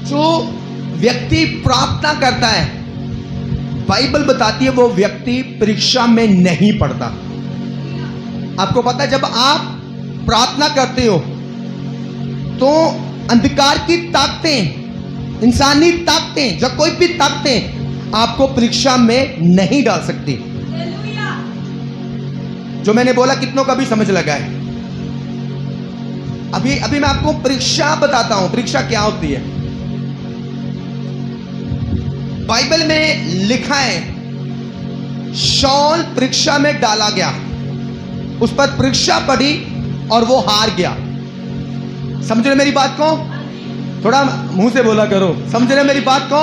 जो व्यक्ति प्रार्थना करता है, बाइबल बताती है वो व्यक्ति परीक्षा में नहीं पड़ता। आपको पता है, जब आप प्रार्थना करते हो तो अंधकार की ताकतें, इंसानी ताकतें, जब कोई भी ताकतें आपको परीक्षा में नहीं डाल सकती। जो मैंने बोला कितनों का भी समझ लगा है? अभी मैं आपको परीक्षा बताता हूं, परीक्षा क्या होती है। बाइबल में लिखा है शाऊल परीक्षा में डाला गया, उस पर परीक्षा पड़ी और वो हार गया। समझ रहे मेरी बात को? थोड़ा मुंह से बोला करो, समझ रहे मेरी बात को?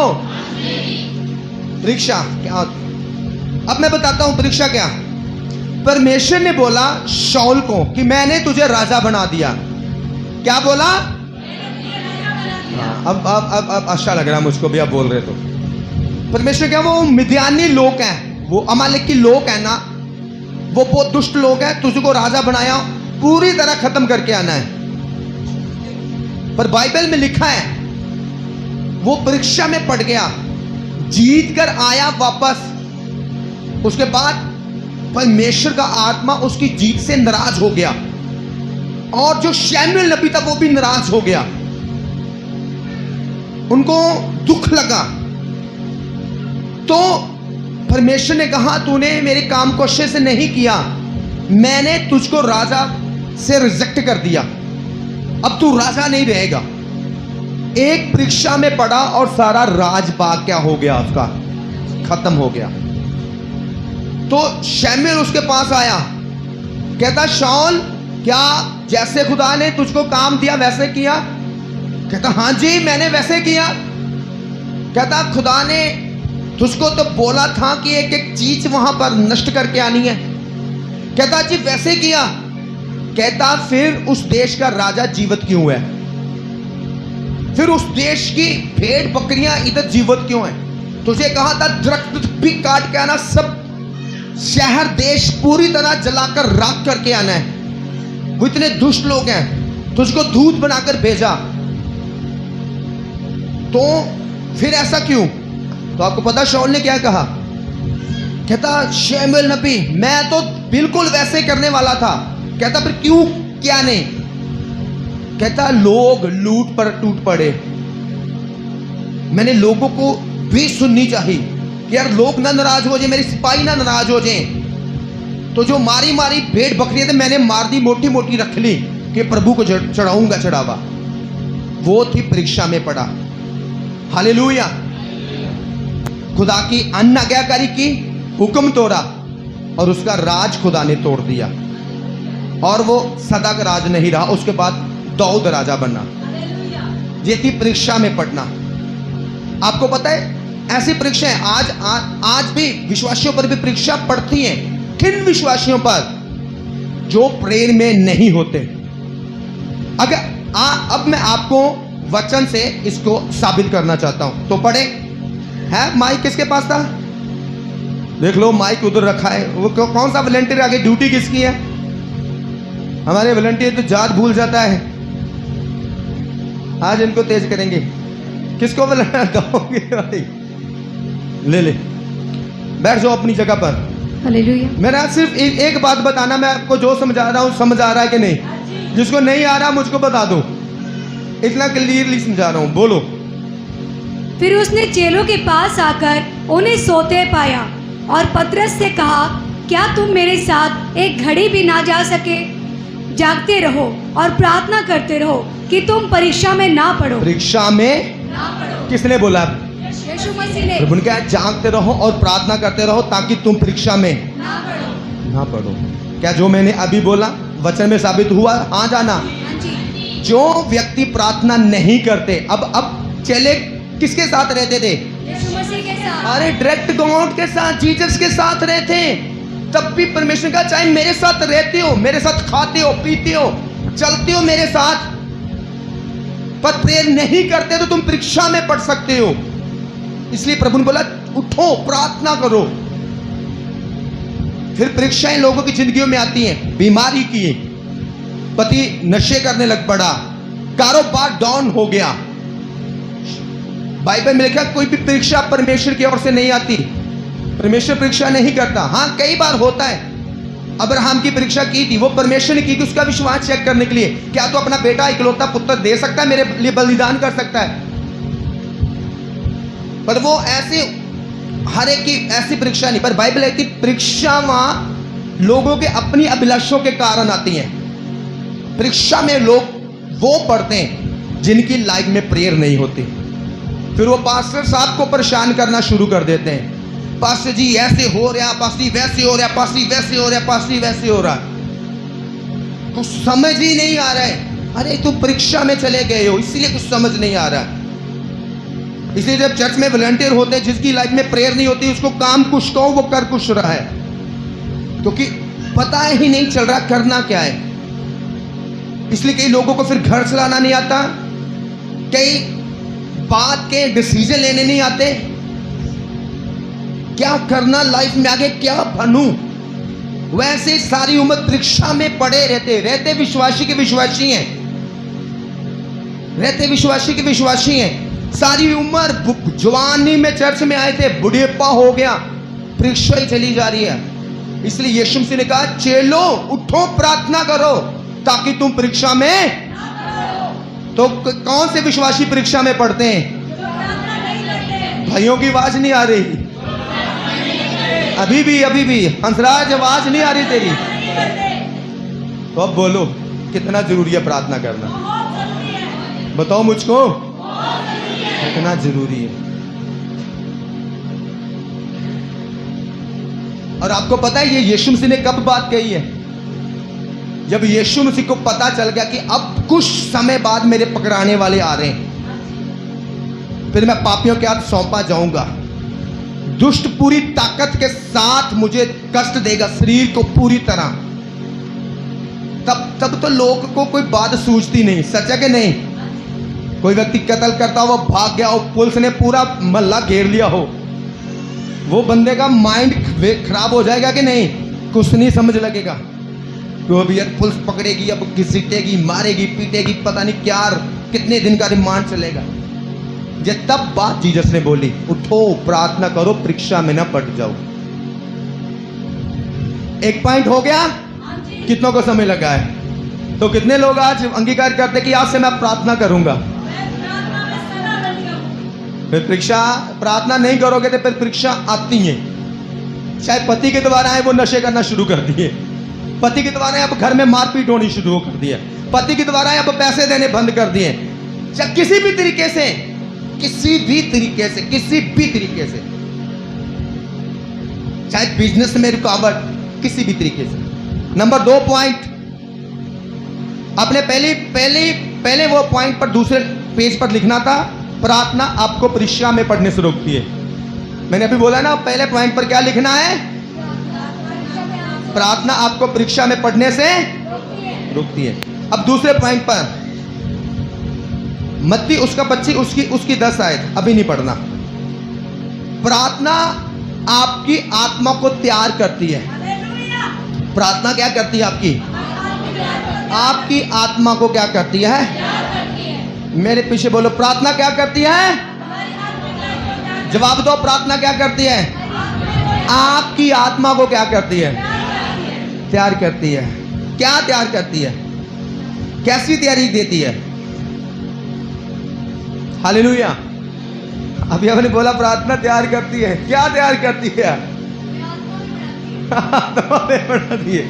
परीक्षा क्या होती है? अब मैं बताता हूं परीक्षा क्या। परमेश्वर ने बोला शाऊल को कि मैंने तुझे राजा बना दिया। क्या बोला? अब अच्छा लग रहा है मुझको भी आप बोल रहे तो। परमेश्वर क्या, वो मिद्यानी लोग हैं, वो अमालेकी लोग हैं ना, वो बहुत दुष्ट लोग हैं, तुझको राजा बनाया, पूरी तरह खत्म करके आना है। पर बाइबल में लिखा है वो परीक्षा में पड़ गया, जीत कर आया वापस। उसके बाद परमेश्वर का आत्मा उसकी जीत से नाराज हो गया और जो शमूएल नबी था वो भी नाराज हो गया, उनको दुख लगा। तो परमेश्वर ने कहा तूने मेरे काम को अच्छे से नहीं किया, मैंने तुझको राजा से रिजेक्ट कर दिया, अब तू राजा नहीं रहेगा। एक परीक्षा में पड़ा और सारा राजपाट क्या हो गया, उसका खत्म हो गया। तो शमूएल उसके पास आया, कहता शाऊल क्या जैसे खुदा ने तुझको काम दिया वैसे किया? कहता हाँ जी मैंने वैसे किया। कहता खुदा ने तुझको तो बोला था कि एक एक चीज वहां पर नष्ट करके आनी है। कहता जी वैसे किया। कहता फिर उस देश का राजा जीवित क्यों है? फिर उस देश की भेड़ बकरियां इधर जीवित क्यों है? तुझे कहा था दरख्त भी काट के आना, सब शहर देश पूरी तरह जलाकर राख करके आना है। वो इतने दुष्ट लोग हैं, तुझको दूत बनाकर भेजा, तो फिर ऐसा क्यों? तो आपको पता शाऊल ने क्या कहा? कहता शमूएल नबी मैं तो बिल्कुल वैसे करने वाला था। कहता फिर क्यों, क्या नहीं? कहता लोग लूट पर टूट पड़े, मैंने लोगों को भी सुननी चाहिए कि यार लोग ना नाराज हो जाए, मेरे सिपाही ना नाराज हो जाए। तो जो मारी मारी भेड़ बकरियां थे मैंने मार दी, मोटी मोटी रख ली कि प्रभु को चढ़ाऊंगा चढ़ावा। वो थी परीक्षा में पड़ा। हालेलुया। खुदा की अनाज्ञाकारी की, हुक्म तोड़ा और उसका राज खुदा ने तोड़ दिया और वो सदा का राज नहीं रहा। उसके बाद दाऊद राजा बनना। ये थी परीक्षा में पड़ना। आपको पता है ऐसी परीक्षाएं आज भी विश्वासियों पर भी परीक्षा पड़ती हैं। किन विश्वासियों पर? जो प्रेम में नहीं होते। अब मैं आपको वचन से इसको साबित करना चाहता हूं, तो पढ़े। है माइक किसके पास था? देख लो माइक उधर रखा है। वो कौन सा वॉलंटियर आगे, ड्यूटी किसकी है? हमारे वॉलंटियर तो जात भूल जाता है। आज इनको तेज करेंगे। किसको दोगे भाई? ले बैठ जाओ अपनी जगह पर। हालेलुया। मेरा सिर्फ एक बात बताना, मैं आपको जो समझा रहा हूं समझ आ रहा है कि नहीं? जिसको नहीं आ रहा मुझको बता दो, इतना क्लियरली समझा रहा हूं। बोलो। फिर उसने चेलों के पास आकर उन्हें सोते पाया और पतरस से कहा क्या तुम मेरे साथ एक घड़ी भी ना जा सके? जागते रहो और प्रार्थना करते रहो कि तुम परीक्षा में ना पड़ो। परीक्षा में ना पड़ो। किसने बोला? यीशु मसीह ने। प्रभु ने कहा जागते रहो और प्रार्थना करते रहो ताकि तुम परीक्षा में ना पड़ो। क्या जो मैंने अभी बोला वचन में साबित हुआ? हाँ जाना। हाँ जी। जो व्यक्ति प्रार्थना नहीं करते, अब चेले किसके साथ रहते थे? यीशु मसीह के साथ। अरे डायरेक्ट गॉड के साथ, जीसस के साथ रहते। तब भी परमेश्वर का चाहे मेरे साथ रहते हो, मेरे साथ खाते हो, पीते हो, चलते हो मेरे साथ, पर प्रेयर नहीं करते तो तुम परीक्षा में पड़ सकते हो। इसलिए प्रभु ने बोला उठो प्रार्थना करो। फिर परीक्षाएं लोगों की जिंदगियों में आती हैं। बीमारी की, पति नशे करने लग पड़ा, कारोबार डाउन हो गया, बाइबल में लिखा कोई भी परीक्षा परमेश्वर की ओर से नहीं आती। परमेश्वर परीक्षा नहीं करता। हाँ, कई बार होता है। अब्राहम की परीक्षा की थी, वो परमेश्वर ने की थी उसका विश्वास चेक करने के लिए। क्या तो अपना बेटा इकलौता पुत्र दे सकता है, मेरे लिए बलिदान कर सकता है? पर वो ऐसे हर एक की ऐसी परीक्षा नहीं। पर बाइबल कहती परीक्षा वहां लोगों के अपनी अभिलाषों के कारण आती है। परीक्षा में लोग वो पढ़ते हैं जिनकी लाइफ में प्रेयर नहीं होती। फिर वो पास्टर साहब को परेशान करना शुरू कर देते हैं। पास्टर जी ऐसे हो रहा, पास्टर जी वैसे हो रहा, पास्टर जी वैसे हो रहा, पास्टर जी वैसे हो रहा। कुछ समझ ही नहीं आ रहा है। अरे तुम परीक्षा में चले गए हो, इसलिए कुछ समझ नहीं आ रहा। इसलिए जब चर्च में वॉलंटियर होते हैं, जिसकी लाइफ में प्रेयर नहीं होती, उसको काम कुछ कहो वो कर कुछ रहा है, क्योंकि पता ही नहीं चल रहा करना क्या है। इसलिए कई लोगों को फिर घर चलाना नहीं आता, कई बात के डिसीजन लेने नहीं आते, क्या करना लाइफ में आगे, क्या बनूं। वैसे सारी उम्र परीक्षा में पड़े रहते विश्वासी के विश्वासी हैं, रहते विश्वासी के विश्वासी हैं। सारी उम्र जवानी में चर्च में आए थे, बुढ़ेपा हो गया, परीक्षा ही चली जा रही है। इसलिए यीशु मसीह ने कहा चेलो उठो प्रार्थना करो ताकि तुम परीक्षा में। तो कौन से विश्वासी परीक्षा में पढ़ते हैं? भाइयों की आवाज नहीं आ रही अभी भी हंसराज, आवाज नहीं आ रही तेरी। तो अब बोलो कितना जरूरी है प्रार्थना करना? बताओ मुझको कितना जरूरी है। और आपको पता है ये यीशु मसीह ने कब बात कही है? जब यीशु मसीह को पता चल गया कि अब कुछ समय बाद मेरे पकड़ाने वाले आ रहे हैं, फिर मैं पापियों के हाथ सौंपा जाऊंगा, दुष्ट पूरी ताकत के साथ मुझे कष्ट देगा, शरीर को पूरी तरह। तब तो लोग को कोई बात सूझती नहीं, सच है कि नहीं? कोई व्यक्ति कत्ल करता हो, भाग गया हो, पुलिस ने पूरा मोहल्ला घेर लिया हो, वो बंदे का माइंड खराब हो जाएगा कि नहीं? कुछ नहीं समझ लगेगा। तो अभी पुलिस पकड़ेगी, अब घसीटेगी, मारेगी, पीटेगी, पता नहीं क्या, कितने दिन का रिमांड चलेगा। ये तब बात जीसस ने बोली, उठो प्रार्थना करो, परीक्षा में ना पड़ जाओ। एक पॉइंट हो गया। कितनों को समय लगा है? तो कितने लोग आज अंगीकार करते कि आज से मैं प्रार्थना करूंगा? फिर परीक्षा प्रार्थना नहीं करोगे तो फिर परीक्षा आती है। चाहे पति के द्वारा है वो नशे करना शुरू कर दिए, पति के द्वारा अब घर में मारपीट होनी शुरू कर दी है, पति के द्वारा अब पैसे देने बंद कर दिए। चाहे किसी भी तरीके से चाहे बिजनेस में रुकावट, किसी भी तरीके से। नंबर 2 पॉइंट, आपने पहले वो पॉइंट पर दूसरे पेज पर लिखना था, प्रार्थना आपको परीक्षा में पढ़ने से रोकती है। मैंने अभी बोला ना, पहले पॉइंट पर क्या लिखना है? प्रार्थना आपको परीक्षा में पढ़ने से रोकती है। अब दूसरे पॉइंट पर मत्ती उसका 25 उसकी 10 आयत, अभी नहीं पढ़ना। प्रार्थना आपकी आत्मा को तैयार करती है। प्रार्थना क्या करती है? आपकी आत्मा को क्या करती है? मेरे पीछे बोलो, प्रार्थना क्या करती है? जवाब दो, प्रार्थना क्या करती है? आपकी आत्मा को क्या करती है? तैयार करती है। क्या तैयार करती है? कैसी तैयारी देती है? हालेलुया। अभी आपने बोला प्रार्थना तैयार करती है, क्या तैयार करती है? बढ़ा दिए।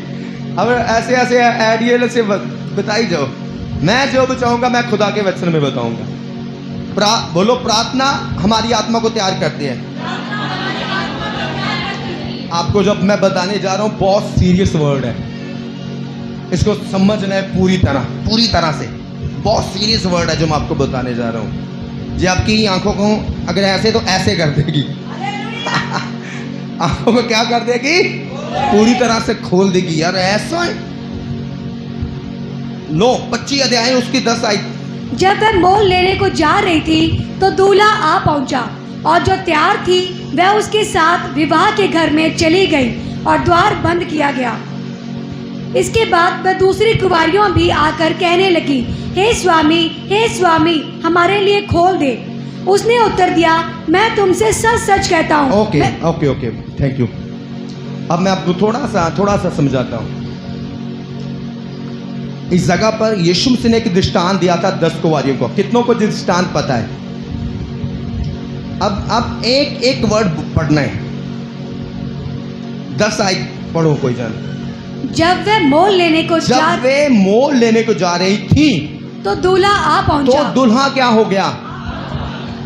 अब ऐसे आइडियल से बताई जाओ। मैं जो बचाऊंगा मैं खुदा के वचन में बताऊंगा। बोलो, प्रार्थना हमारी आत्मा को तैयार करती है। आपको जब मैं बताने जा रहा हूं, बहुत सीरियस वर्ड है, इसको समझना है पूरी तरह से। बहुत सीरियस वर्ड है जो मैं आपको बताने जा रहा हूं। जी आपकी आंखों को अगर ऐसे तो ऐसे कर देगी आंखों को क्या कर देगी? पूरी तरह से खोल देगी। यार ऐसा है। लो 25 अध्याय उसकी 10 आई। जब वह मोल लेने को जा रही थी तो दूल्हा आ पहुंचा, और जो तैयार थी वह उसके साथ विवाह के घर में चली गई और द्वार बंद किया गया। इसके बाद वह दूसरी कुंवारियों भी आकर कहने लगी, हे स्वामी हमारे लिए खोल दे। उसने उत्तर दिया, मैं तुमसे सच सच कहता हूँ। Okay okay okay, thank you. अब मैं आपको थोड़ा सा समझाता हूँ। इस जगह पर यीशु मसीह ने एक दृष्टांत दिया था 10 कुंवारियों को। कितनों को दृष्टांत पता है? अब एक एक वर्ड पढ़ना है। 10 आयत पढ़ो कोई जन। जब वे मोल लेने को जब वे मोल लेने को जा रही थी तो दूल्हा आ तो पहुंचा, दुल्हा क्या हो गया?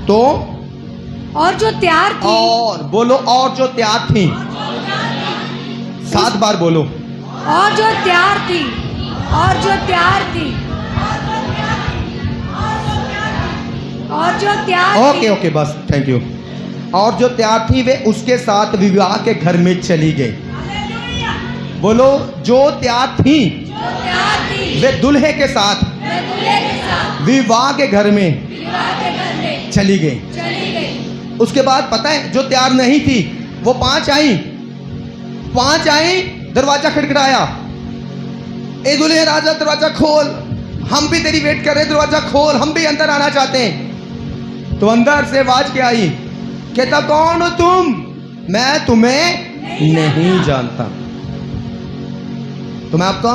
तो और जो तैयार थी, और बोलो, और जो तैयार थी। 7 बार बोलो। और जो तैयार थी, और जो तैयार थी, और जो तैयार ओके ओके, बस थैंक यू। और जो तैयार थी वे उसके साथ विवाह के घर में चली गई। बोलो, जो तैयार थी जो तैयार थी, वे दूल्हे के साथ वे दूल्हे के साथ विवाह के घर में विवाह के घर में चली गई। चली गई। उसके बाद पता है, जो तैयार नहीं थी वो 5 आई, दरवाजा खटखटाया। ए दूल्हे राजा, दरवाजा खोल, हम भी तेरी वेट कर रहे, दरवाजा खोल, हम भी अंदर आना चाहते हैं। तो अंदर से आवाज क्या आई? कहता, कौन हो तुम? मैं तुम्हें नहीं जानता। तो मैं आपका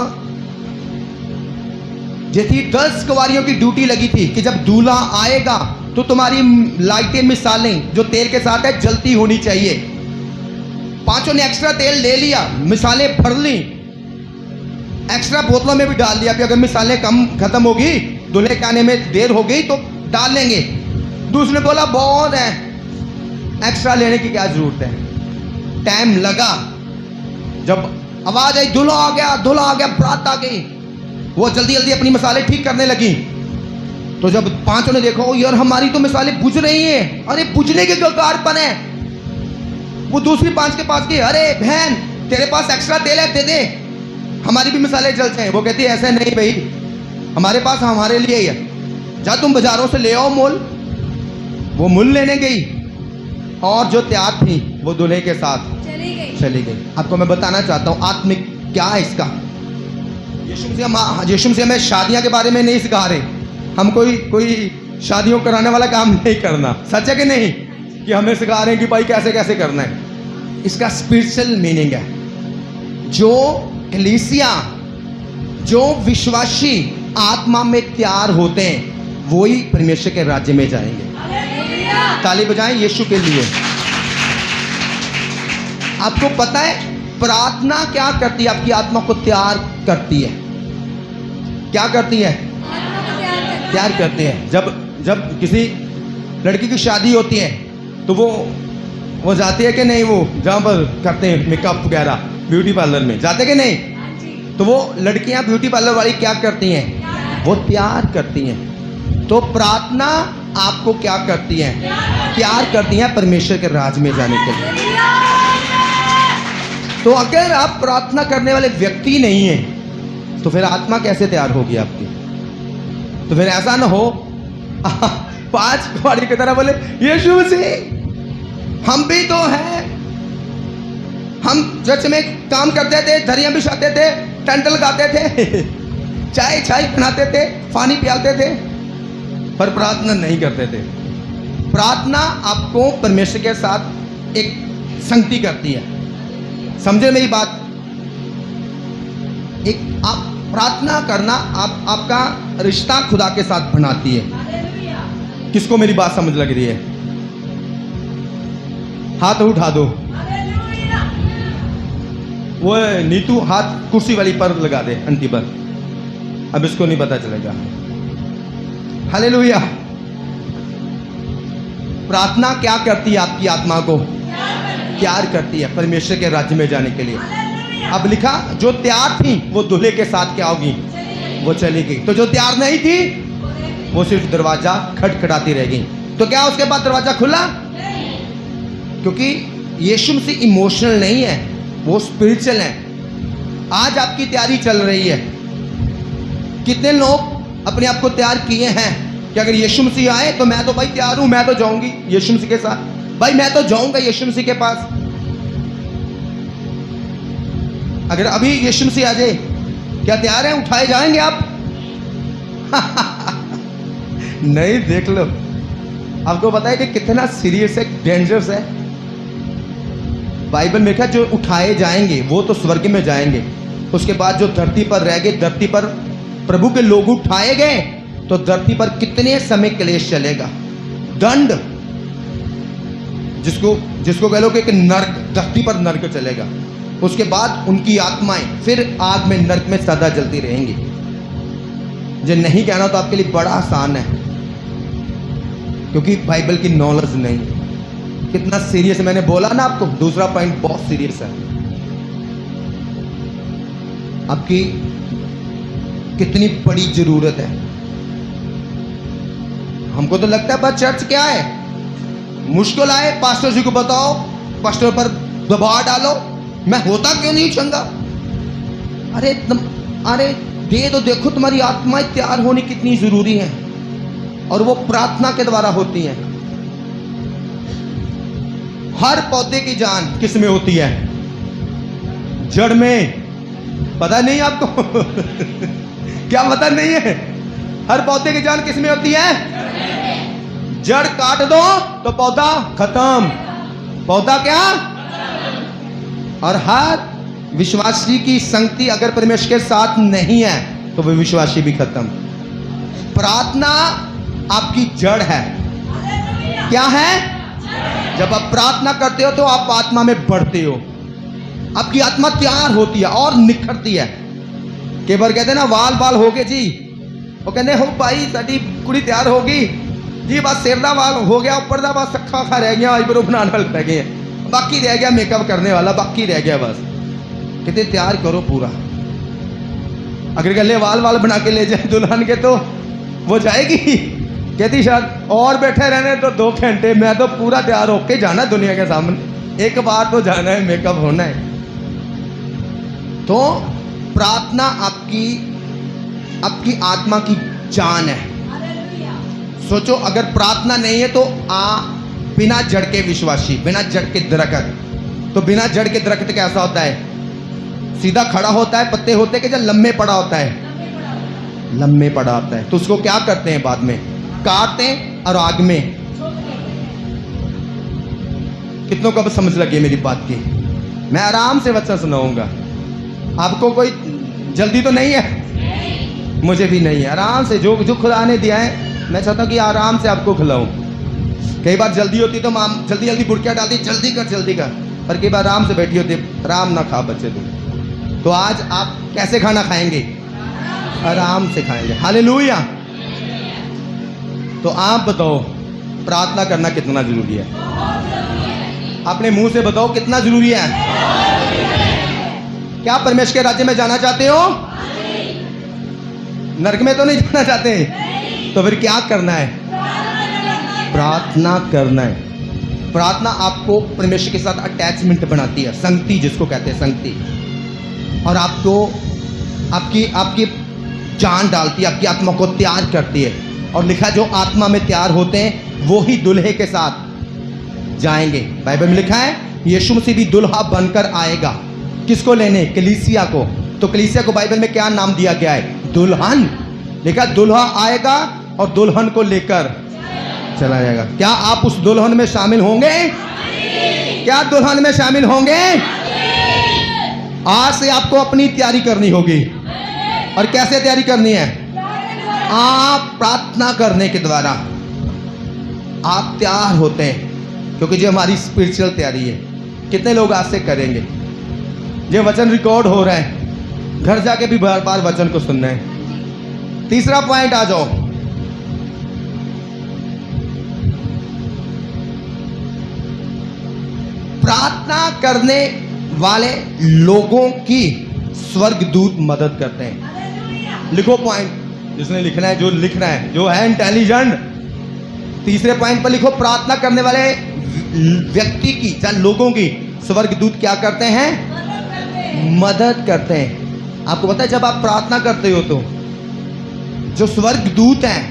जैसी 10 कुंवारियों की ड्यूटी लगी थी कि जब दूल्हा आएगा तो तुम्हारी लाइटें, मिसालें जो तेल के साथ है जलती होनी चाहिए। 5 ने एक्स्ट्रा तेल ले लिया, मिसालें भर ली, एक्स्ट्रा बोतलों में भी डाल दिया कि अगर मिसालें कम खत्म होगी, दूल्हे के आने में देर हो गई तो डाल लेंगे। दूसरे ने बोला, बहुत है, एक्स्ट्रा लेने की क्या जरूरत है। टाइम लगा, जब आवाज आई दूल्हा आ गया, दूल्हा आ गया, बारात आ गई, वो जल्दी जल्दी अपनी मिसालें ठीक करने लगी। तो जब 5 ने देखा, यार हमारी तो मिसालें बुझ रही हैं, अरे बुझने के कगार पर है। वो दूसरी 5 के पास गई, अरे बहन तेरे पास एक्स्ट्रा तेल है, दे दे, हमारी भी मिसालें जल जाएं। वो कहती है, ऐसा नहीं भाई, हमारे पास हमारे लिए ही है, जा तुम बाजारों से ले आओ मोल। वो मूल लेने गई और जो तैयार थी वो दूल्हे के साथ चली गई। आपको मैं बताना चाहता हूँ आत्मिक क्या है इसका। यीशु मसीह हमें शादियां के बारे में नहीं सिखा रहे। हम कोई शादियों कराने वाला काम नहीं करना, सच है कि नहीं? कि हमें सिखा रहे हैं कि भाई कैसे कैसे करना है। इसका स्पिरिचुअल मीनिंग है, जो कलीसिया, जो विश्वासी आत्मा में तैयार होते हैं वही परमेश्वर के राज्य में जाएंगे। ताली बजाएं यीशु के लिए। आपको पता है प्रार्थना क्या करती है? आपकी आत्मा को तैयार करती है। क्या करती है? तैयार करती है। जब किसी लड़की की शादी होती है तो वो जाती है कि नहीं? वो जहाँ पर करते हैं मेकअप वगैरह, ब्यूटी पार्लर में जाते कि नहीं? तो वो लड़कियां ब्यूटी पार्लर वाली क्या करती हैं? वो तैयार करती हैं। तो प्रार्थना आपको क्या करती है? तैयार करती है परमेश्वर के राज में जाने के लिए। तो अगर आप प्रार्थना करने वाले व्यक्ति नहीं हैं तो फिर आत्मा कैसे तैयार होगी आपकी? तो फिर ऐसा ना हो 5 कुंवारी की तरह बोले, यीशु मसीह हम भी तो हैं, हम चर्च में काम करते थे, धरियां बिछाते थे, टेंट लगाते थे, चाय बनाते थे, पानी पिलाते थे, पर प्रार्थना नहीं करते थे। प्रार्थना आपको परमेश्वर के साथ एक संगति करती है। समझे मेरी बात? एक आप प्रार्थना करना आपका रिश्ता खुदा के साथ बनाती है। किसको मेरी बात समझ लग रही है? हाथ उठा दो। वो नीतू हाथ कुर्सी वाली पर लगा दे, अंटी पर। अब इसको नहीं पता चलेगा। हालेलुया। प्रार्थना क्या करती है? आपकी आत्मा को तैयार करती है परमेश्वर के राज्य में जाने के लिए। अब लिखा, जो तैयार थी वो दूल्हे के साथ क्या होगी? वो चली गई। तो जो तैयार नहीं थी वो सिर्फ दरवाजा खटखटाती रह गई। तो क्या उसके बाद दरवाजा खुला? क्योंकि यीशु मसीह इमोशनल नहीं है, वो स्पिरिचुअल है। आज आपकी तैयारी चल रही है। कितने लोग अपने आप को तैयार किए हैं कि अगर यीशु मसीह आए तो मैं तो भाई तैयार हूं, मैं तो जाऊंगी यीशु मसीह के साथ, भाई मैं तो जाऊंगा यीशु मसीह के पास। अगर अभी यीशु मसीह आ जाए, क्या तैयार हैं? उठाए जाएंगे आप? नहीं, देख लो आपको पता है कि कितना सीरियस है, डेंजरस है। बाइबल में क्या, जो उठाए जाएंगे वो तो स्वर्ग में जाएंगे, उसके बाद जो धरती पर रह गए, धरती पर प्रभु के लोग उठाए गए तो धरती पर कितने समय क्लेश चलेगा, दंड, जिसको कह लो कि एक नर्क, धरती पर नर्क चलेगा। उसके बाद उनकी आत्माएं फिर आग में, नर्क में सदा जलती रहेंगी। जो नहीं कहना तो आपके लिए बड़ा आसान है, क्योंकि बाइबल की नॉलेज नहीं। कितना सीरियस है, मैंने बोला ना आपको, दूसरा पॉइंट बहुत सीरियस है। आपकी कितनी बड़ी जरूरत है। हमको तो लगता है बस चर्च क्या है, मुश्किल आए पास्टर जी को बताओ, पास्टर पर दबाव डालो, मैं होता क्यों नहीं चंगा। अरे दे तो देखो, तुम्हारी आत्माएं तैयार होनी कितनी जरूरी है, और वो प्रार्थना के द्वारा होती है। हर पौधे की जान किस में होती है? जड़ में। पता नहीं आपको? क्या पता नहीं है? हर पौधे की जान किस में होती है? जड़ काट दो तो पौधा खत्म, पौधा क्या? और हर विश्वासी की संगति अगर परमेश्वर के साथ नहीं है तो वह विश्वासी भी खत्म। प्रार्थना आपकी जड़ है। क्या है? जब आप प्रार्थना करते हो तो आप आत्मा में बढ़ते हो, आपकी आत्मा तैयार होती है और निखरती है। कई बार कहते हैं ना, वाल वाल हो गए जी, वो कहते हो भाई साड़ी कुड़ी तैयार होगी जी, बस सिर का वाल हो गया, ऊपर का बस अखा अखा रह गया, आईब्रो बनाने वाले रह गए, बाकी रह गया मेकअप करने वाला, बाकी रह गया बस। कहते तैयार करो पूरा। अगर गले वाल वाल बना के ले जाए दुल्हन के तो वो जाएगी। कहती शायद और बैठे रहने तो 2 घंटे, मैं तो पूरा तैयार होके जाना दुनिया के सामने, एक बार तो जाना है, मेकअप होना है। तो प्रार्थना आपकी आत्मा की जान है। सोचो, अगर प्रार्थना नहीं है तो बिना जड़ के विश्वासी, बिना जड़ के दरख्त। तो बिना जड़ के दरख्त कैसा होता है? सीधा खड़ा होता है, पत्ते होते कि जब लम्बे पड़ा होता है, लम्बे पड़ा होता है। तो उसको क्या करते हैं बाद में? काटते हैं और आग में। कितनों को अब समझ लगी मेरी बात की? मैं आराम से वचन सुनाऊंगा। आपको कोई जल्दी तो नहीं है? मुझे भी नहीं है। आराम से जो खुदा ने दिया है मैं चाहता हूँ कि आराम से आपको खिलाऊं। कई बार जल्दी होती तो माम जल्दी जल्दी बुड़कियाँ डालती, जल्दी कर। पर कई बार आराम से बैठी होती, आराम ना खा बच्चे तुम। तो आज आप कैसे खाना खाएंगे? आराम से खाएंगे। हालेलुया। तो आप बताओ, प्रार्थना करना कितना जरूरी है? अपने मुंह से बताओ कितना जरूरी है? क्या परमेश्वर के राज्य में जाना चाहते हो? नरक में तो नहीं जाना चाहते? तो फिर क्या करना है? प्रार्थना करना है। प्रार्थना आपको परमेश्वर के साथ अटैचमेंट बनाती है, संगति जिसको कहते हैं, संगति। और आपको आपकी जान डालती है, आपकी आत्मा को तैयार करती है। और लिखा, जो आत्मा में तैयार होते हैं वो ही दुल्हे के साथ जाएंगे। बाइबल में लिखा है यीशु मसीह भी दुल्हा बनकर आएगा। किसको लेने? कलीसिया को। तो कलीसिया को बाइबल में क्या नाम दिया गया है? दुल्हन। लिखा, दुल्हा आएगा और दुल्हन को लेकर चला जाएगा। क्या आप उस दुल्हन में शामिल होंगे? क्या दुल्हन में शामिल होंगे? आज से आपको अपनी तैयारी करनी होगी। और कैसे तैयारी करनी है? आप प्रार्थना करने के द्वारा आप तैयार होते हैं, क्योंकि जो हमारी स्पिरिचुअल तैयारी है। कितने लोग आज से करेंगे? ये वचन रिकॉर्ड हो रहा है, घर जाके भी बार बार वचन को सुनना है। तीसरा पॉइंट आ जाओ। प्रार्थना करने वाले लोगों की स्वर्गदूत मदद करते हैं। लिखो पॉइंट, जिसने लिखना है, जो लिख रहा है, जो है इंटेलिजेंट। तीसरे पॉइंट पर लिखो, प्रार्थना करने वाले व्यक्ति की, चाहे लोगों की, स्वर्गदूत क्या करते हैं? मदद करते हैं। आपको पता है, जब आप प्रार्थना करते हो तो जो स्वर्गदूत हैं,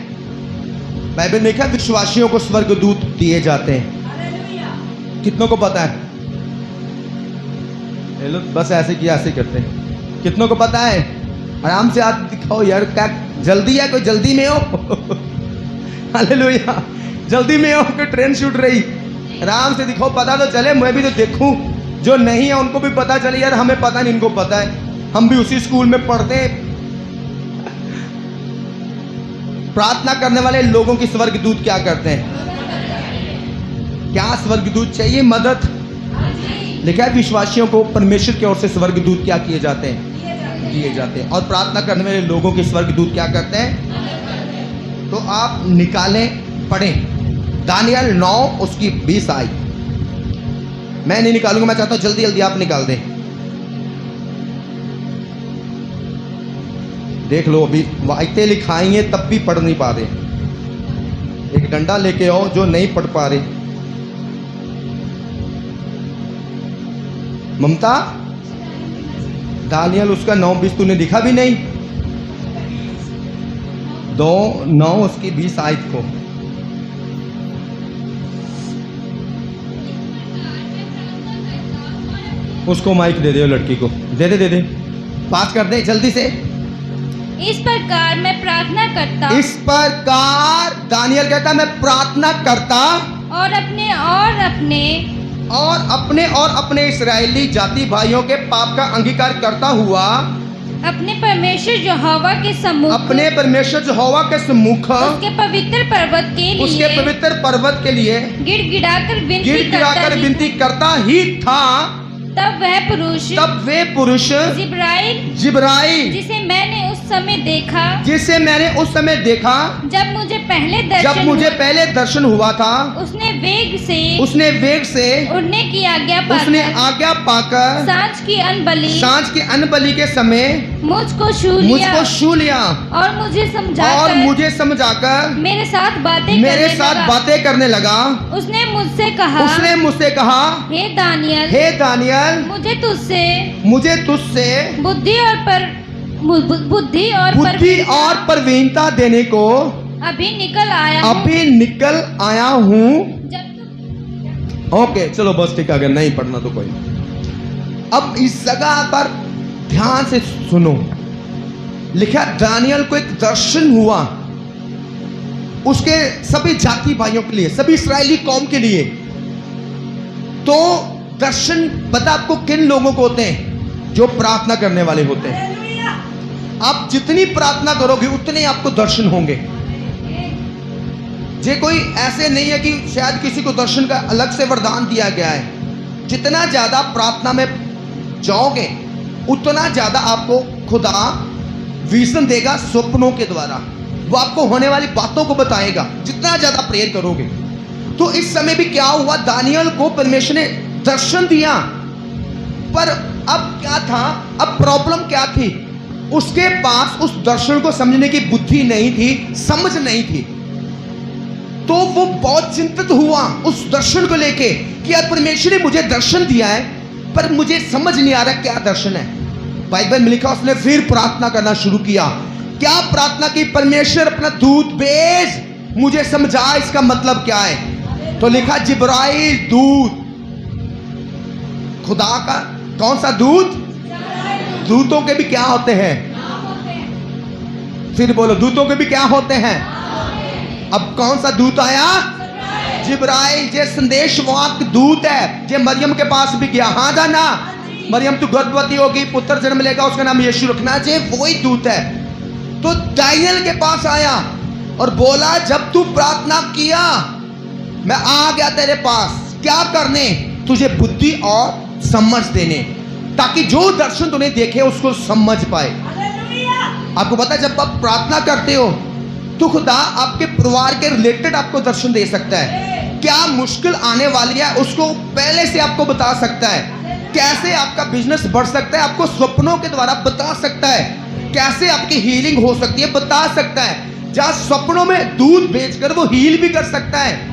बाइबल में लिखा है विश्वासियों को स्वर्गदूत दिए जाते हैं। कितनों को पता है? ये लोग बस ऐसे किया, ऐसे करते हैं। कितनों को पता है? आराम से हाथ दिखाओ यार। क्या जल्दी है? कोई जल्दी में हो? हालेलुया। जल्दी में हो कि ट्रेन छूट रही, आराम से दिखाओ, पता तो चले, मैं भी तो देखूं, जो नहीं है उनको भी पता चले यार हमें पता नहीं, इनको पता है, हम भी उसी स्कूल में पढ़ते हैं। प्रार्थना करने वाले लोगों की स्वर्गदूत क्या करते हैं? क्या स्वर्गदूत चाहिए मदद? लिखा है विश्वासियों को परमेश्वर की ओर से स्वर्गदूत क्या किए जाते हैं? दिए जाते हैं। और प्रार्थना करने वाले लोगों के स्वर्गदूत क्या करते हैं? तो आप निकालें, पढ़ें दानियल 9 उसकी 20 आयत। मैं नहीं निकालूंगा, मैं चाहता हूं जल्दी जल्दी आप निकाल दें। देख लो, अभी आयतें लिखाएंगे तब भी पढ़ नहीं पा रहे। एक डंडा लेके आओ जो नहीं पढ़ पा रहे। ममता, दानियल उसका 9:20 तूने दिखा भी नहीं? 2:9 उसकी 20 आयत को। उसको माइक दे दे, लड़की को दे दे, पास कर दे जल्दी से। इस प्रकार मैं प्रार्थना करता इस प्रकार दानियल कहता मैं प्रार्थना करता और अपने इस्राएली जाति भाइयों के पाप का अंगीकार करता हुआ अपने परमेश्वर यहोवा के सम्मुख अपने परमेश्वर यहोवा के सम्मुख उसके पवित्र पर्वत के लिए गिड़गिड़ाकर गिड़गिड़ाकर विनती करता ही था। तब वे पुरुष जिब्राइल जिसे मैंने उस समय देखा जब मुझे पहले दर्शन हुआ था, उसने वेग से उड़ने की आज्ञा पाकर सांझ की अनबली के समय मुझको छू लिया और मुझे समझाकर मेरे साथ बातें करने लगा। उसने मुझसे कहा हे दानियल मुझे तुझसे बुद्धि और प्रवीणता देने को अभी निकल आया हूँ। ओके चलो बस ठीक है, अगर नहीं पढ़ना तो कोई नहीं। अब इस जगह पर ध्यान से सुनो, लिखा दानियल को एक दर्शन हुआ, उसके सभी जाति भाइयों के लिए, सभी इस्राएली कौम के लिए। तो दर्शन पता आपको किन लोगों को होते हैं? जो प्रार्थना करने वाले होते हैं। आप जितनी प्रार्थना करोगे उतने आपको दर्शन होंगे। ये कोई ऐसे नहीं है कि शायद किसी को दर्शन का अलग से वरदान दिया गया है। जितना ज्यादा प्रार्थना में जाओगे उतना ज्यादा आपको खुदा विजन देगा स्वप्नों के द्वारा, वो आपको होने वाली बातों को बताएगा जितना ज्यादा प्रेयर करोगे। तो इस समय भी क्या हुआ, दानियल को परमेश्वर ने दर्शन दिया, पर अब क्या था, अब प्रॉब्लम क्या थी? उसके पास उस दर्शन को समझने की बुद्धि नहीं थी, समझ नहीं थी। तो वो बहुत चिंतित हुआ उस दर्शन को लेके कि यार परमेश्वर ने मुझे दर्शन दिया है पर मुझे समझ नहीं आ रहा क्या दर्शन है। बाइबल में लिखा उसने फिर प्रार्थना करना शुरू किया। क्या प्रार्थना की? परमेश्वर अपना दूत भेज, मुझे समझा इसका मतलब क्या है। तो लिखा जिब्राइल दूत, खुदा का कौन सा दूत? दूतों के भी क्या होते हैं? फिर बोलो, दूतों के भी क्या होते हैं? अब कौन सा दूत आया? जिब्राइल। जे संदेशवाहक दूत है, जे मरियम के पास भी गया। हाँ जाना, मरियम तू गर्भवती होगी, पुत्र जन्म लेगा, उसका नाम यीशु रखना। जे वही दूत है। तो दानियल के पास आया और बोला जब तू प्रार्थना किया मैं आ गया तेरे पास। क्या करने? तुझे बुद्धि और समझ देने, ताकि जो दर्शन तूने देखे उसको समझ पाए। आपको पता है जब आप प्रार्थना करते हो तो खुदा आपके परिवार के रिलेटेड आपको दर्शन दे सकता है। क्या मुश्किल आने वाली है उसको पहले से आपको बता सकता है। कैसे आपका बिजनेस बढ़ सकता है आपको स्वप्नों के द्वारा बता सकता है। कैसे आपकी हीलिंग हो सकती है बता सकता है। जहां स्वप्नों में दूध भेजकर वो हील भी कर सकता है।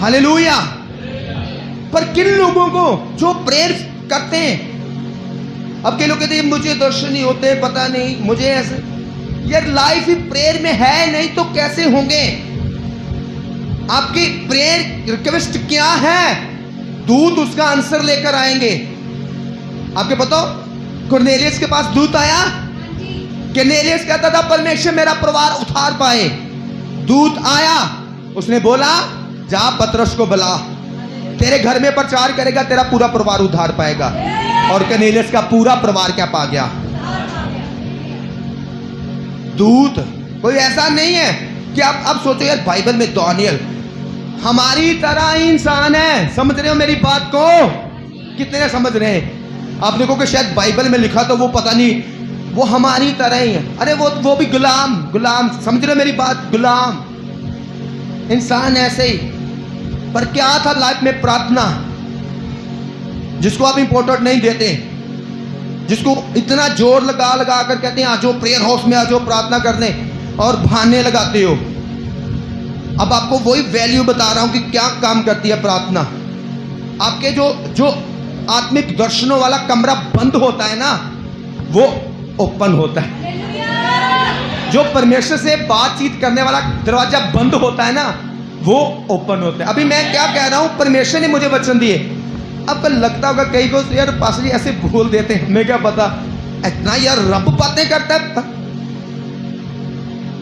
हालेलुया। पर किन लोगों को जो प्रेयर करते हैं? अब के लोग कहते हैं मुझे दर्शन नहीं होते, पता नहीं मुझे ऐसे। यार लाइफ ही प्रेयर में है नहीं तो कैसे होंगे? आपकी प्रेयर रिक्वेस्ट क्या है? दूत उसका आंसर लेकर आएंगे। आपके पता कुरनेलियस के पास दूत आया। कुरनेलियस कहता था परमेश्वर मेरा परिवार उतार पाए। दूत आया, उसने बोला जा पतरस को बुला, तेरे घर में प्रचार करेगा, तेरा पूरा परिवार उद्धार पाएगा। और कर्नेलियस का पूरा परिवार क्या पा गया? दूत। कोई ऐसा नहीं है कि आप सोचो यार बाइबल में दानियल हमारी तरह ही इंसान है। समझ रहे हो मेरी बात को? कितने समझ रहे हैं? आप देखो कि शायद बाइबल में लिखा तो वो पता नहीं, वो हमारी तरह ही है। अरे वो भी गुलाम। समझ रहे हो मेरी बात? गुलाम इंसान ऐसे ही। पर क्या था लाइफ में? प्रार्थना, जिसको आप इंपॉर्टेंट नहीं देते, जिसको इतना जोर लगा कर कहते हैं आजो प्रेयर हाउस में आजो प्रार्थना करने, और बहाने लगाते हो। अब आपको वही वैल्यू बता रहा हूं कि क्या काम करती है प्रार्थना। आपके जो आत्मिक दर्शनों वाला कमरा बंद होता है ना, वो ओपन होता है। जो परमेश्वर से बातचीत करने वाला दरवाजा बंद होता है ना, वो ओपन होता है। अभी मैं क्या कह रहा हूं, परमेश्वर ने मुझे वचन दिए। अब लगता होगा कई को यार पास्टर जी ऐसे बोल देते हैं, हमें क्या पता, इतना यार रब बातें करता है।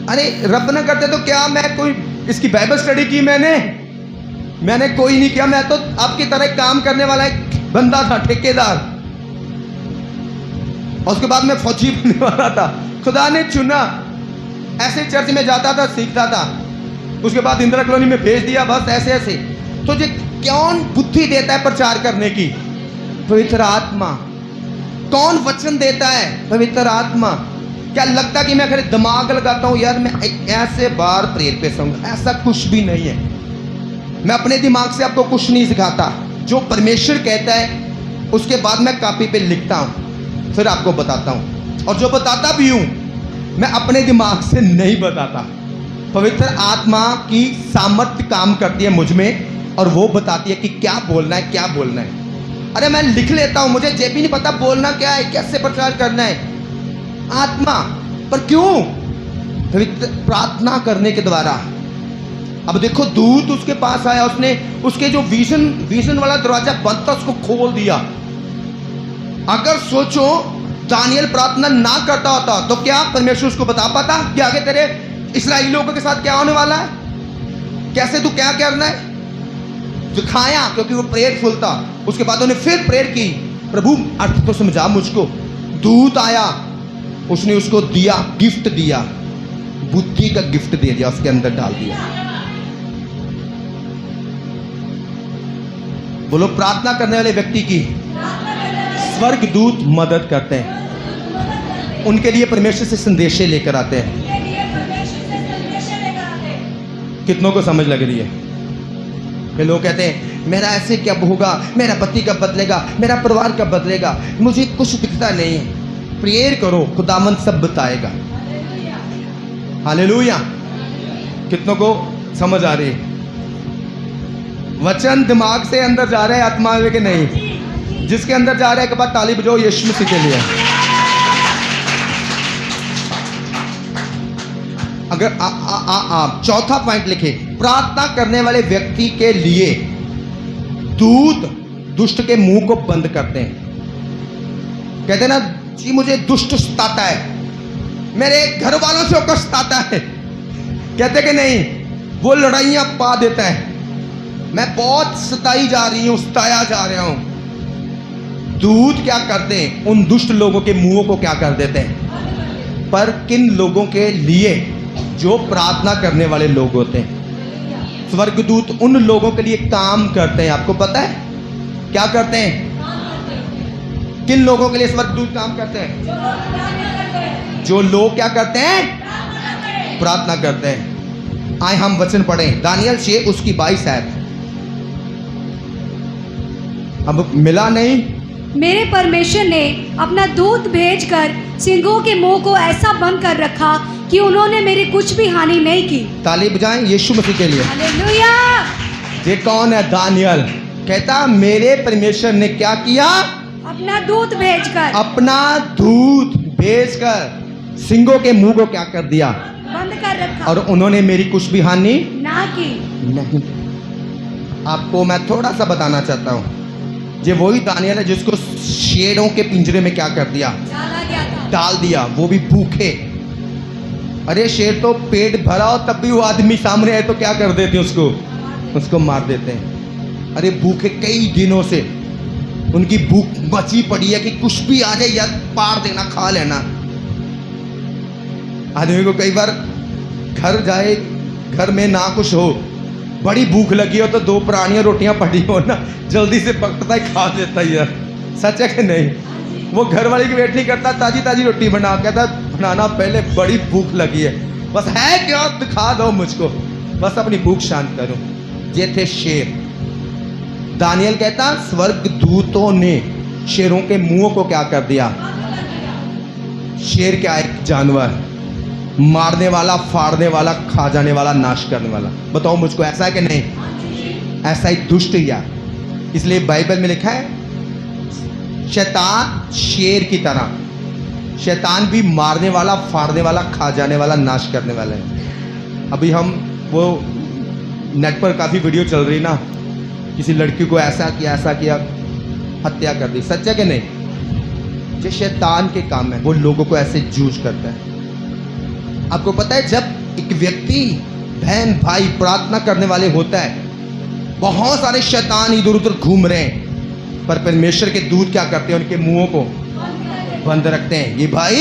अरे रब ना करते तो क्या मैं कोई इसकी बाइबल स्टडी की? मैंने कोई नहीं किया। मैं तो आपकी तरह काम करने वाला एक बंदा था, ठेकेदार, और उसके बाद मैं फौजी बनने वाला था। खुदा ने चुना, ऐसे चर्च में जाता था, सीखता था, उसके बाद इंदिरा कॉलोनी में भेज दिया, बस ऐसे। तो जो कौन बुद्धि देता है प्रचार करने की? पवित्र आत्मा। कौन वचन देता है? पवित्र आत्मा। क्या लगता कि मैं खाली दिमाग लगाता हूं यार मैं ऐसे बार प्रेयर पे सहूंगा? ऐसा कुछ भी नहीं है। मैं अपने दिमाग से आपको कुछ नहीं सिखाता। जो परमेश्वर कहता है उसके बाद मैं कॉपी पे लिखता हूं, फिर आपको बताता हूं। और जो बताता भी हूं मैं अपने दिमाग से नहीं बताता। पवित्र आत्मा की सामर्थ्य काम करती है मुझ में, और वो बताती है कि क्या बोलना है, क्या बोलना है। अरे मैं लिख लेता हूं, मुझे ये भी नहीं पता बोलना क्या है, कैसे प्रचार करना है। आत्मा। पर क्यों? पवित्र प्रार्थना करने के द्वारा। अब देखो दूत उसके पास आया, उसने उसके जो विजन वाला दरवाजा बंद था उसको खोल दिया। अगर सोचो दानियल प्रार्थना ना करता होता तो क्या परमेश्वर उसको बता पाता कि आगे तेरे इस्राएली लोगों के साथ क्या होने वाला है, कैसे तू क्या करना है? दिखाया, क्योंकि वो प्रेयरफुल था। उसके बाद उन्हें फिर प्रेयर की, प्रभु अर्थ तो समझा मुझको। दूत आया, उसने उसको दिया, गिफ्ट दिया, बुद्धि का गिफ्ट दे दिया, उसके अंदर डाल दिया। बोलो, प्रार्थना करने वाले व्यक्ति की स्वर्गदूत मदद करते हैं। उनके लिए परमेश्वर से संदेशे लेकर आते हैं। कितनों को समझ लग रही है? कि लोग कहते हैं मेरा ऐसे क्या होगा, मेरा पति कब बदलेगा, मेरा परिवार कब बदलेगा, मुझे कुछ दिखता नहीं है। प्रेयर करो, खुदावंद सब बताएगा। हालेलुया। कितनों को समझ आ रही है? वचन दिमाग से अंदर जा रहा है, आत्मा में कि नहीं? जिसके अंदर जा रहा है एक बार ताली बजाओ यीशु मसीह के लिए। अगर आप चौथा पॉइंट लिखे, प्रार्थना करने वाले व्यक्ति के लिए दूत दुष्ट के मुंह को बंद करते हैं। कहते हैं ना जी मुझे दुष्ट सताता है, मेरे घर वालों से होकर सताता है, कहते कि नहीं, वो लड़ाइयां पा देता है। मैं बहुत सताई जा रही हूं, सताया जा रहा हूं। दूत क्या करते हैं? उन दुष्ट लोगों के मुंहों को क्या कर देते हैं? पर किन लोगों के लिए? जो प्रार्थना करने वाले लोग होते हैं। स्वर्गदूत उन लोगों के लिए काम करते हैं। आपको पता है क्या करते हैं? किन लोगों के लिए स्वर्गदूत काम करते हैं? जो लोग क्या करते हैं? प्रार्थना करते हैं। आए हम वचन पढ़ें, दानियल 6 उसकी 22 आयत। अब मिला नहीं। मेरे परमेश्वर ने अपना दूत भेजकर सिंहों के मुंह को ऐसा बंद कर रखा कि उन्होंने मेरी कुछ भी हानि नहीं की। ताली बजाएं यीशु मसीह के लिए। हालेलुया। ये कौन है? दानियल कहता मेरे परमेश्वर ने क्या किया? अपना दूत भेजकर। अपना दूत भेजकर सिंहों के मुंह को क्या कर दिया? बंद कर रखा। और उन्होंने मेरी कुछ भी हानि ना की। नहीं। आपको मैं थोड़ा सा बताना चाहता हूँ, ये वही दानियल है जिसको शेरों के पिंजरे में क्या कर दिया? डाला गया था। डाल दिया, वो भी भूखे। अरे शेर तो पेट भरा हो तब भी वो आदमी सामने आए तो क्या कर देते हैं, उसको मार देते हैं। अरे भूखे कई दिनों से उनकी भूख बची पड़ी है कि कुछ भी आ जाए या पार देना, खा लेना। आदमी को कई बार घर जाए, घर में ना कुछ हो, बड़ी भूख लगी हो तो दो पुरानियां रोटियां पड़ी हो ना, जल्दी से पकता है, खा लेता है यार। सच है कि नहीं? वो घर वाली की वेट नहीं करता, ताजी ताजी रोटी बना, कहता बनाना पहले, बड़ी भूख लगी है, बस है क्या दिखा दो मुझको, बस अपनी भूख शांत करूं। ये थे शेर। दानियल कहता स्वर्ग दूतों ने शेरों के मुंहों को क्या कर दिया? शेर क्या? एक जानवर, मारने वाला, फाड़ने वाला, खा जाने वाला, नाश करने वाला। बताओ मुझको, ऐसा है कि नहीं? ऐसा ही दुष्ट या। इसलिए बाइबल में लिखा है शैतान शेर की तरह, शैतान भी मारने वाला, फाड़ने वाला, खा जाने वाला, नाश करने वाला है। अभी हम वो नेट पर काफ़ी वीडियो चल रही ना, किसी लड़की को ऐसा किया, हत्या कर दी। सच है कि नहीं? जो शैतान के काम है, वो लोगों को ऐसे जूझ करता है। आपको पता है जब एक व्यक्ति, बहन भाई प्रार्थना करने वाले होता है, बहुत सारे शैतान इधर उधर घूम रहे हैं, पर परमेश्वर के दूत क्या करते हैं? उनके मुंहों को बंद रखते हैं। ये भाई,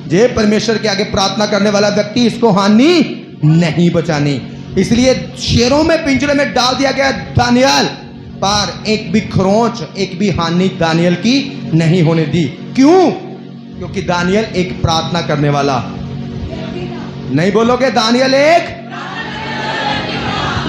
ये परमेश्वर के आगे प्रार्थना करने वाला व्यक्ति, इसको हानि नहीं बचानी। इसलिए शेरों में, पिंजरे में डाल दिया गया दानियल, पर एक भी खरोंच, एक भी हानि दानियल की नहीं होने दी। क्यों? क्योंकि दानियल एक प्रार्थना करने वाला। नहीं बोलोगे? दानियल एक,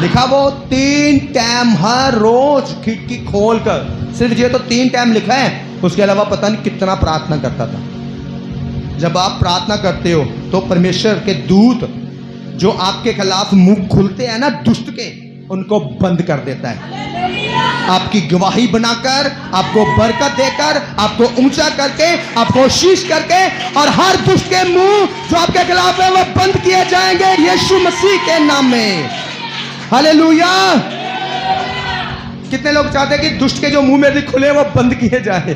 लिखा वो 3 टाइम हर रोज खिड़की खोलकर, सिर्फ ये तो 3 टाइम लिखा है, उसके अलावा पता नहीं कितना प्रार्थना करता था। जब आप प्रार्थना करते हो तो परमेश्वर के दूत जो आपके खिलाफ मुंह खुलते हैं ना दुष्ट के, उनको बंद कर देता है। आपकी गवाही बनाकर, आपको बरकत देकर, आपको ऊंचा करके, आपको शीश करके, और हर दुष्ट के मुंह जो आपके खिलाफ है वो बंद किए जाएंगे यीशु मसीह के नाम में। हालेलुया। कितने लोग चाहते हैं कि दुष्ट के जो मुंह में भी खुले वो बंद किए जाए?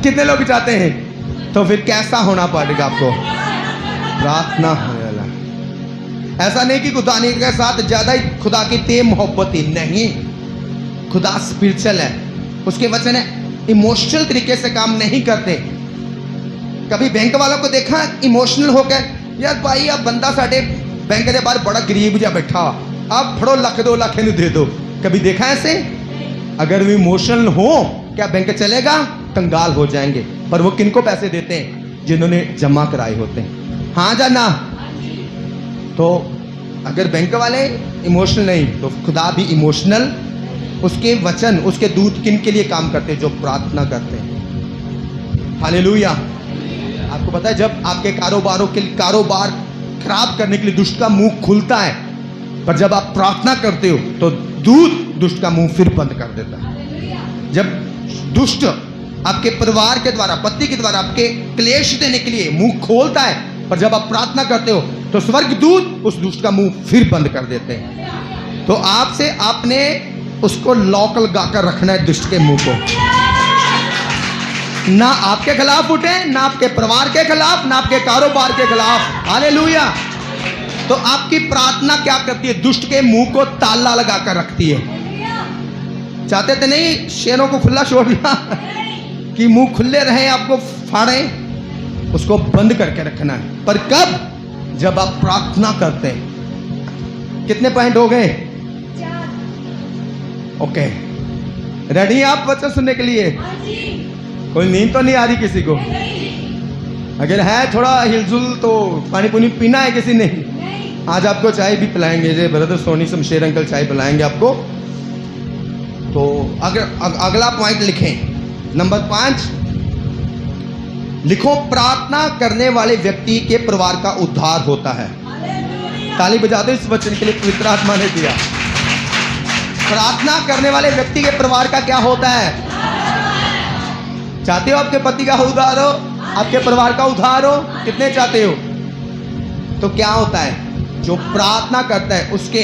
कितने लोग चाहते हैं? तो फिर कैसा होना पड़ेगा आपको? प्रार्थना होने वाला। ऐसा नहीं कि खुदा के साथ ज्यादा ही खुदा की ते मोहब्बत ही नहीं। खुदा स्पिरिचुअल है, उसके वचन है इमोशनल तरीके से काम नहीं करते। कभी बैंक वालों को देखा इमोशनल होकर, यार भाई अब बंदा साढ़े बैंक के बाहर बड़ा गरीब जा बैठा, अब फड़ो लाख 2 लाख दे दो। कभी देखा ऐसे? अगर वो इमोशनल हो, क्या बैंक चलेगा? कंगाल हो जाएंगे। पर वो किनको पैसे देते हैं? जिन्होंने जमा कराए होते हैं। हाँ जाना। तो अगर बैंक वाले इमोशनल नहीं तो खुदा भी इमोशनल। उसके वचन, उसके दूत किन के लिए काम करते हैं? जो प्रार्थना करते हैं। हालेलुया। आपको पता है जब आपके कारोबार खराब करने के लिए दुष्ट का मुंह खुलता है, पर जब आप प्रार्थना करते हो तो दूत दुष्ट का मुंह फिर बंद कर देता है। जब दुष्ट आपके परिवार के द्वारा, पति के द्वारा आपके क्लेश देने के लिए मुंह खोलता है, पर जब आप प्रार्थना करते हो तो स्वर्गदूत उस दुष्ट का मुंह फिर बंद कर देते हैं। तो आपसे आपने उसको लॉक लगा कर रखना है दुष्ट के मुंह को, ना आपके खिलाफ उठे, ना आपके परिवार के खिलाफ, ना आपके कारोबार के खिलाफ। हालेलुया। तो आपकी प्रार्थना क्या करती है? दुष्ट के मुंह को ताला लगा कर रखती है। चाहते थे नहीं शेरों को खुला छोड़ दिया कि मुंह खुले रहे, आपको फाड़े, उसको बंद करके रखना है। पर कब? जब आप प्रार्थना करते हैं। कितने पॉइंट हो गए? ओके, रेडी आप वचन सुनने के लिए? कोई नींद तो नहीं आ रही किसी को? अगर है थोड़ा हिलजुल तो पानी पुनी पीना है किसी ने? आज आपको चाय भी पिलाएंगे, जे ब्रदर सोनी शमशेर अंकल चाय पिलाएंगे आपको। तो अगर अगला पॉइंट लिखें, नंबर 5 लिखो, प्रार्थना करने वाले व्यक्ति के परिवार का उद्धार होता है। ताली बजा दो इस वचन के लिए, पवित्र आत्मा ने दिया। प्रार्थना करने वाले व्यक्ति के परिवार का क्या होता है? चाहते हो आपके पति का उद्धार हो, आपके परिवार का उद्धार हो? कितने चाहते हो? तो क्या होता है? जो प्रार्थना करता है उसके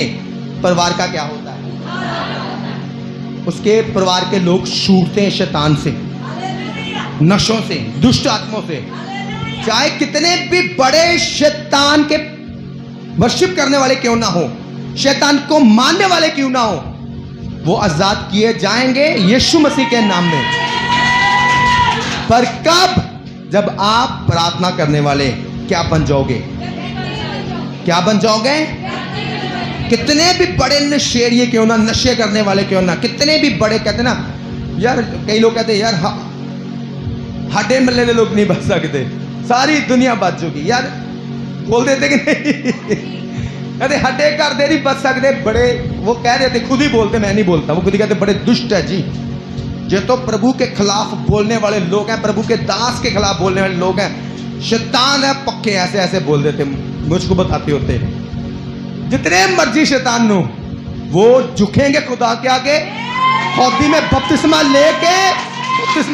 परिवार का क्या होता है? उसके परिवार के लोग छूटते हैं शैतान से, नशों से, दुष्ट आत्माओं से। चाहे कितने भी बड़े शैतान के वर्शिप करने वाले क्यों ना हो, शैतान को मानने वाले क्यों ना हो, वो आजाद किए जाएंगे यीशु मसीह के नाम में। पर कब? जब आप प्रार्थना करने वाले क्या बन जाओगे? क्या बन जाओगे? कितने भी बड़े नशेड़िए क्यों ना, नशे करने वाले क्यों ना, कितने भी बड़े, कहते ना यार, कई लोग कहते यार हड्डे मल्ले के लोग नहीं बच सकते, सारी दुनिया बच चुकी। यार बोल देते कि नहीं कहते हड्डे कर दे नहीं बच सकते, बड़े वो कह देते, खुद ही बोलते, मैं नहीं बोलता, वो खुद ही कहते बड़े दुष्ट है जी। ये तो प्रभु के खिलाफ बोलने वाले लोग हैं, प्रभु के दास के खिलाफ बोलने वाले लोग हैं, शैतान है पक्के, ऐसे ऐसे बोल देते, मुझको बताते होते। जितने मर्जी शैतान नो, वो झुकेंगे खुदा के आगे, हौदी में बपतिस्मा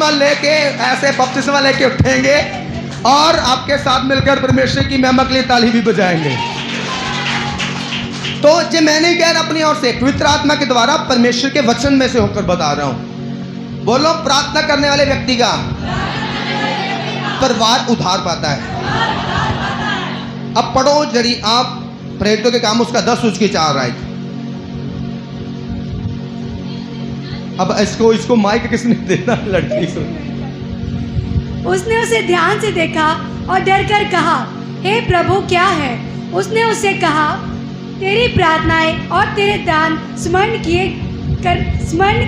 लेके ऐसे बपतिस्मा लेके उठेंगे और आपके साथ मिलकर परमेश्वर की महिमा के लिए ताली भी बजाएंगे। तो ये मैं नहीं कह रहा अपनी ओर से, पवित्र आत्मा के द्वारा परमेश्वर के वचन में से होकर बता रहा हूं। बोलो, प्रार्थना करने वाले व्यक्ति का परिवार उधार पाता है। अब पढ़ो जरी आप प्रेरितों के काम उसका 10:4 राइट। अब इसको माइक किसने देना? लड़की सुन। उसने उसे ध्यान से देखा और डर कर कहा, हे प्रभु क्या है? उसने उससे कहा, तेरी प्रार्थनाएं और तेरे दान स्मरण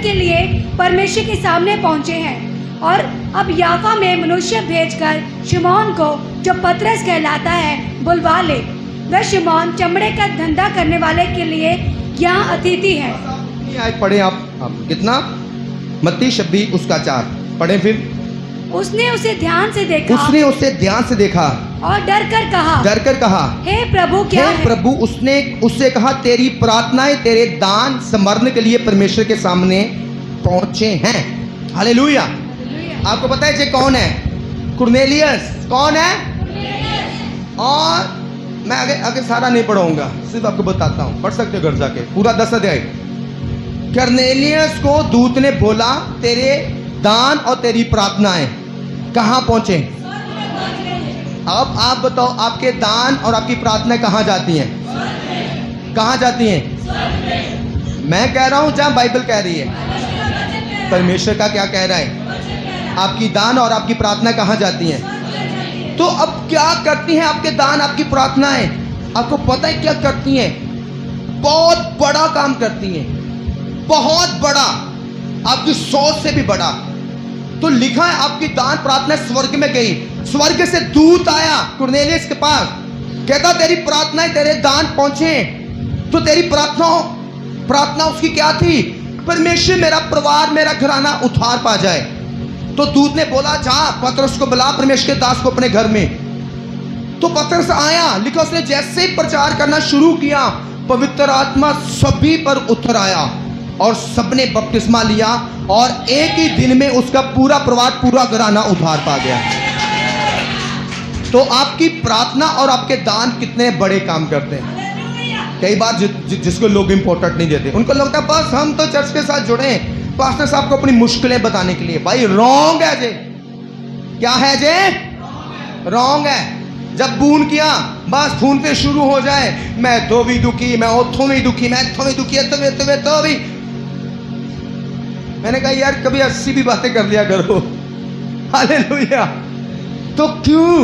के लिए परमेश्वर के सामने पहुंचे हैं, और अब याफा में मनुष्य भेजकर शिमोन को, जो पतरस कहलाता है, बुलवा ले। वह शिमोन चमड़े का धंधा करने वाले के लिए यहाँ अतिथि है। आज पढ़े आप कितना? मत्ती 26:4 पढ़े फिर। उसने उसे ध्यान से देखा और डर कर कहा, हे प्रभु क्या है? प्रभु उसने उससे कहा, तेरी प्रार्थनाएं तेरे दान समरण के लिए परमेश्वर के सामने पहुंचे हैं। हालेलुया। आपको पता है ये कौन है? कुरनेलियस। कौन है? और मैं आगे सारा नहीं पढ़ाऊंगा, सिर्फ आपको बताता हूं, पढ़ सकते हो घर जाके पूरा 10 अध्याय। कुरनेलियस को दूत ने बोला, तेरे दान और तेरी प्रार्थनाएं कहां पहुंचे? अब आप बताओ, आपके दान और आपकी प्रार्थनाएं कहां जाती हैं? कहां जाती हैं? मैं कह रहा हूं जहां बाइबल कह रही है। परमेश्वर का क्या कह रहा है? आपकी दान और आपकी प्रार्थना कहां जाती हैं? तो अब क्या करती हैं आपके दान, आपकी प्रार्थनाएं? आपको पता है क्या करती हैं? बहुत बड़ा काम करती हैं, बहुत बड़ा, आपकी सोच से भी बड़ा। तो लिखा है, आपकी दान प्रार्थना स्वर्ग में गई, स्वर्ग से दूत आया कुरनेलियस के पास, कहता तेरी प्रार्थनाएं तेरे दान पहुंचे। तो तेरी प्रार्थना उसकी क्या थी? परमेश्वर मेरा परिवार, मेरा घराना उद्धार पा जाए। तो दूत ने बोला, जा पतरस को बुला, परमेश्वर के दास को अपने घर में। तो पतरस आया, लिखा उसने जैसे ही प्रचार करना शुरू किया, पवित्र आत्मा सभी पर उतर आया और सबने बपतिस्मा लिया, और एक ही दिन में उसका पूरा परिवार, पूरा घराना उद्धार पा गया। तो आपकी प्रार्थना और आपके दान कितने बड़े काम करते हैं। कई बार जिसको लोग इंपॉर्टेंट नहीं देते, उनको लगता है बस हम तो चर्च के साथ जुड़े हैं, पास्टर साहब को अपनी मुश्किलें बताने के लिए। भाई रॉन्ग है जे। क्या है जे? रॉन्ग है। जब बून किया बस खून पे शुरू हो जाए, मैं तो भी दुखी, मैं उथों भी दुखी, मैं इथों भी दुखी, तो भी। मैंने कहा यार कभी 80 भी बातें कर लिया करो। हालेलुया। तो क्यों